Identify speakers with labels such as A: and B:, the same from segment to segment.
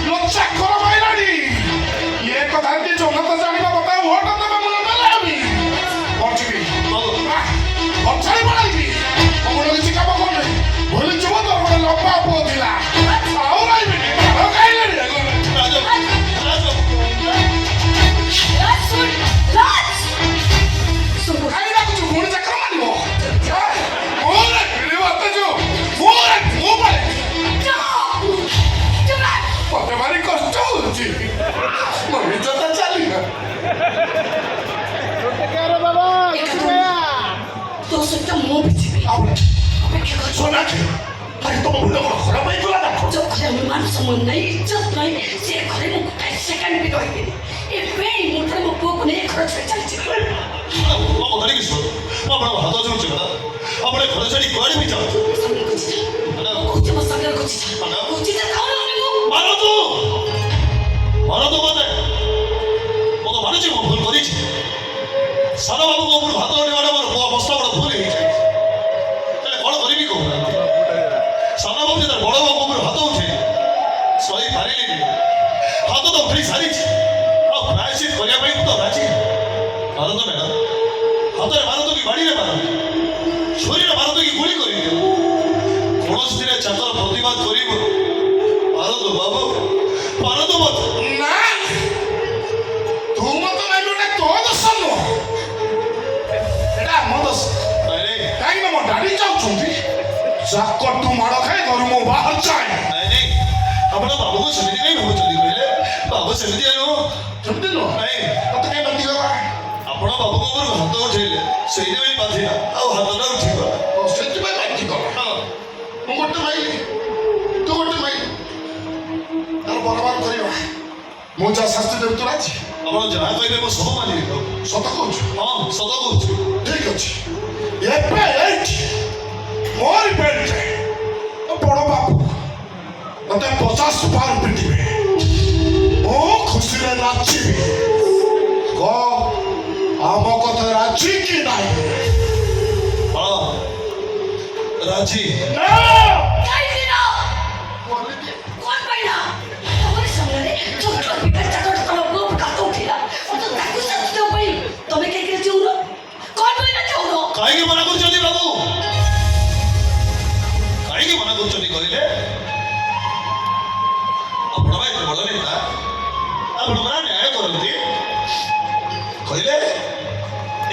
A: লজ্জা করো মাইরানি ये কথা কি জনতা জানিবা বাবা ভোট দেবে মনে পেলাবি পড়ছিবি অছাই বলাইবি অমন কিছু কাম করবে ভুলি যাব তোর বড় লম্বা পুଅ ଥିଲା ଆଉ রাইবি ভালো খাইলে রাজা ଖାଇ ରାଖୁଛୁ ପୁଣି ଚାକର ମାରିବ ମୋରେ ଖେଳିବ ଅତେଜୁ ମୋରେ ମତେ ଭାରି କଷ୍ଟ ହଉଛି ମୋ ଇଜ୍ଜତ ଚାଲିଲା
B: ତୋ ସହିତ ମୁଁ ବି ଯିବି ଅପେକ୍ଷା କର
A: সোনাকে আরে তোমার ভুলে কোনো খারাপ হয়ে গেল না
B: ଯୋଉ ଘରେ ମୋ ମାନ ସମ୍ମାନ ନାହିଁ ଇଜ୍ଜତ ନାହିଁ ସେ ଘରେ ମୁଁ ଗୋଟାଏ ସେକେଣ୍ଡ ବି ରହିବିନି ଏବେ ଏଇ ମୁହୂର୍ତ୍ତରେ ମୋ ପୁଅକୁ ନେଇ ଘର ଛାଡ଼ି ଚାଲିଛି
C: ବାବୁ ଧରିକି ଶୁଣ ମୁଁ ଆପଣଙ୍କ ହାତ ଯୋଡ଼ୁଛି କଥା ଆପଣ ଘର ଛାଡ଼ି କୁଆଡ଼େ ବି ଯାଉଛୁ
B: ସାଙ୍ଗରେ କହୁଛି ମୋ ସାଙ୍ଗରେ କହୁଛି
C: ମାରନ୍ତୁ ମାରନ୍ତୁ ମତେ ମୁଁ ତ ମାନୁଛି ମୁଁ ଭୁଲ କରିଛି ସାନ ବାବୁଙ୍କ ଉପରୁ ହାତ ଉଠିବାଟା ମୋର ମସ୍ତ ବଡ଼ ଭୁଲ ହେଇଯାଇଛି ହେଲେ କ'ଣ କରିବି କହୁନାହାନ୍ତି ସାନ ବାବୁ ଯେତେବେଳେ ବଡ଼ ବାବୁଙ୍କ ଉପରୁ ହାତ ଉଠେଇ ସହି ପାରିଲିନି ହାତ ତ ଉଠେଇ ସାରିଛି ଆଉ ପ୍ରାୟଶ୍ଚିତ କରିବା ପାଇଁ ମୁଁ ତ ରାଜି ମାରନ୍ତୁ ମ୍ୟାଡ଼ାମ ହାତରେ ମାରନ୍ତୁ କି ବାଡ଼ିରେ ମାରନ୍ତୁ ଛୁରୀରେ ମାରନ୍ତୁ କି ଗୁଳି କରିଦିଅ କୌଣସିଥିରେ ଚାକର ପ୍ରତିବାଦ କରିବ ମାରନ୍ତୁ ବାବୁ ମାରନ୍ତୁ ମତେ
A: ନା ତୁ ମତେ ନାଇଁ ତୋ ଦୋଷ ନୁହଁ ଏଟା ଆମ ଦୋଷ କାହିଁକି ନା ମୋ ଡାଡି ଯାଉଛନ୍ତି ଚାକଟୁ ମାଡ଼ ଖାଇ ଘରୁ ମୁଁ ବାହାର ଯାଏ
C: ନାଇଁ ଆପଣ ବାବୁକୁ ସେମିତି କାହିଁ ଭାବୁଛନ୍ତି କହିଲେ ବାବୁ ସେମିତି ନୁହଁ
A: ସେମିତି ନୁହଁ
C: ନାଇଁ
A: ତତେ କାହିଁ ବାନ୍ଧିଗଲା
C: ଆପଣ ବାବୁଙ୍କ ଉପରୁ ହାତ ଉଠେଇଲେ ସେଇଥିପାଇଁ ବାନ୍ଧିଲା ଆଉ ହାତଟା ଉଠିଗଲା
A: ସେଥିପାଇଁ ବାନ୍ଧିଗଲା
C: ହଁ
A: ମୁଁ ଗୋଟେ ମାଇଲି ତୁ ଗୋଟେ ମାଇଲି ତାର ବରବାଦ କରିବା ମୁଁ ଯାହା ଶାସ୍ତି ଦେବି ତୁ ରାଜି
C: ଆପଣ ଯାହା କହିବେ ମୁଁ ସବୁ ମାନିବି ବାବୁ
A: ସତ କହୁଛୁ
C: ହଁ ସତ କହୁଛି
A: ଠିକ ଅଛି ଏବେ ଏଇଠି ମୋରି ବେଲ୍ଟ ବଡ଼ ବାବୁ ମତେ 50 ବାର ପିଟିବେ ମୁଁ ଖୁସିରେ ନାଚିବି କହ ଆମ କଥା ରାଜି କି ନାହିଁ
C: ହଁ ରାଜି
A: ନା
B: କାହିଁକି ନା କ'ଣ ପାଇଁ ନା ତମରି ସାମ୍ନାରେ ଛୋଟ ବିକାଶ ଚାକର ତମ ପୁଅ କାତ ଉଠିଲା ମତେ ତାକୁ ଶାସ୍ତି ଦେବା ପାଇଁ ତମେ କାହିଁକି ଚାହୁଁନ କ'ଣ ପାଇଁ ନା ଚାହୁଁନ
C: କାହିଁକି ମନା କରୁଛନ୍ତି ବାବୁ କାହିଁକି ମନା କରୁଛନ୍ତି କହିଲେ ଆପଣ ବା ଏତେ ବଡ଼ ନେତା ଆପଣ ପରା ନ୍ୟାୟ କରନ୍ତି କହିଲେ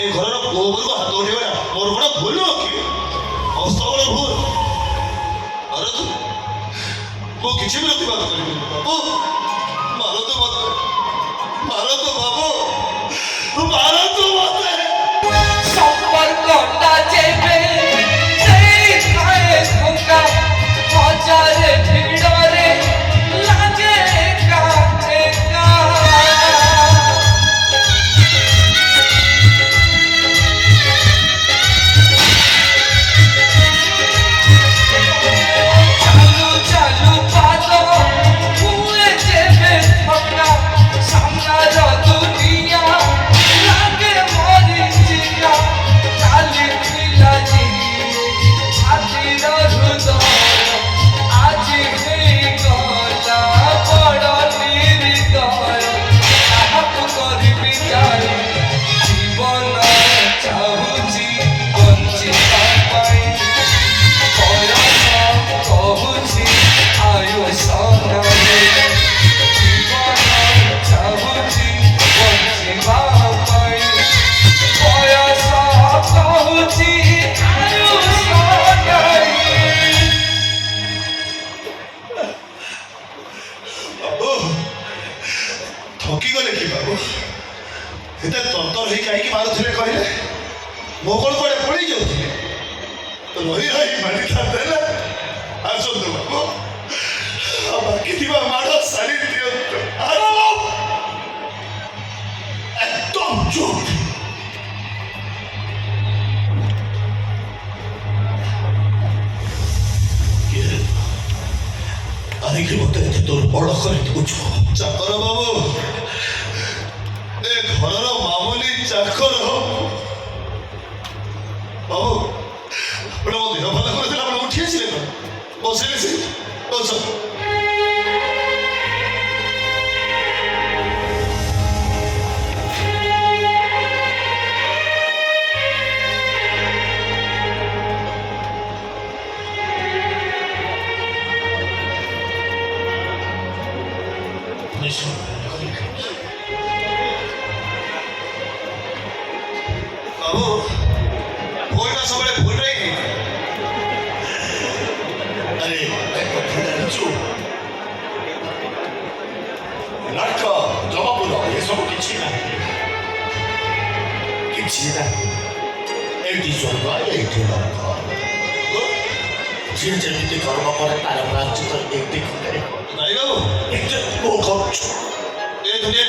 C: ଏ ଘରର ପୁଅ ଉପରକୁ ହାତ ଉଠେଇବା ମୋର ବଡ଼ ଭୁଲ ନୁହଁ କି ମସ୍ତ ବଡ଼ ଭୁଲ ମାରନ୍ତୁ ମୁଁ କିଛି ବି ପ୍ରତିବାଦ କରିବିନି ବାବୁ ମାରନ୍ତୁ ମତେ ମାରନ୍ତୁ ବାବୁ ମାରନ୍ତୁ ମତେ
D: সম্পর্কটা যেবে সেই খায় ধোকা হাজারে ভিড়রে লাগে একা একা চালু চালু পাদ হুয়ে যেবে ধোকা সামনার দুনিয়া লাগে মরিচিকা কালি বিলাজি হাতির হৃদয় আজি ହେଇଗଲା ବଡ଼ ନିର୍ଦୟ କାହାକୁ କରିବି ଜାଣି ଜୀବନ ଚାହୁଁଛି ବଞ୍ଚିବା ପାଇଁ ବୟସ କହୁଛି ଆୟୁଷ ନାହିଁ ଜୀବନ ଚାହୁଁଛି ବଞ୍ଚିବା ପାଇଁ ବୟସ କହୁଛି ଆୟୁଷ ନାହିଁ
C: ବାବୁ ଠକିଗଲେ କି ବାବୁ ଏତେ ତରତର ହେଇ କାହିଁକି ମାରୁଥିଲେ କହିଲେ ମୋ କ'ଣ କୁଆଡ଼େ ପଳେଇ ଯାଉଥିଲେ ରହି ରହି ମାରିଥାନ୍ତେ ନା ଆସନ୍ତୁ ବାବୁ ଆଉ ବାକି ଥିବା ମାଡ଼ ସାରି ଦିଅନ୍ତୁ
A: একদম চুপ
C: କାହିଁକି ମୋତେ ଏତେ ତୋର ବଡ଼ କରି ଦେଉଛୁ ଚାକର ବାବୁ ଏ ଘରର ମାମୁଲି ଚାକର ବାବୁ ଆପଣ ମୋ ଦେହ ଭଲ କରିଥିଲେ ଆପଣ ଉଠି ଆସିଲେ କ'ଣ ବସିଲେ ସେ বলছো বাবু ভুলটা সবাই ভুলটাই নেই
E: আরে একবার ভুলে গেছো নাটকা জবাব দাও এসব କିଛି ନାହିଁ କିଛି ନାହିଁ ଏଇଠି ସ୍ୱର୍ଗ ଏଇଠି ନରକ ଯିଏ ଯେମିତି କର୍ମ କରେ ତାର ପ୍ରାୟଶ୍ଚିତ ଏମିତି କରେ
C: তাই বাবু
E: ଏତେ ମୋ କରୁଛୁ
C: ଏ ଦୁନିଆ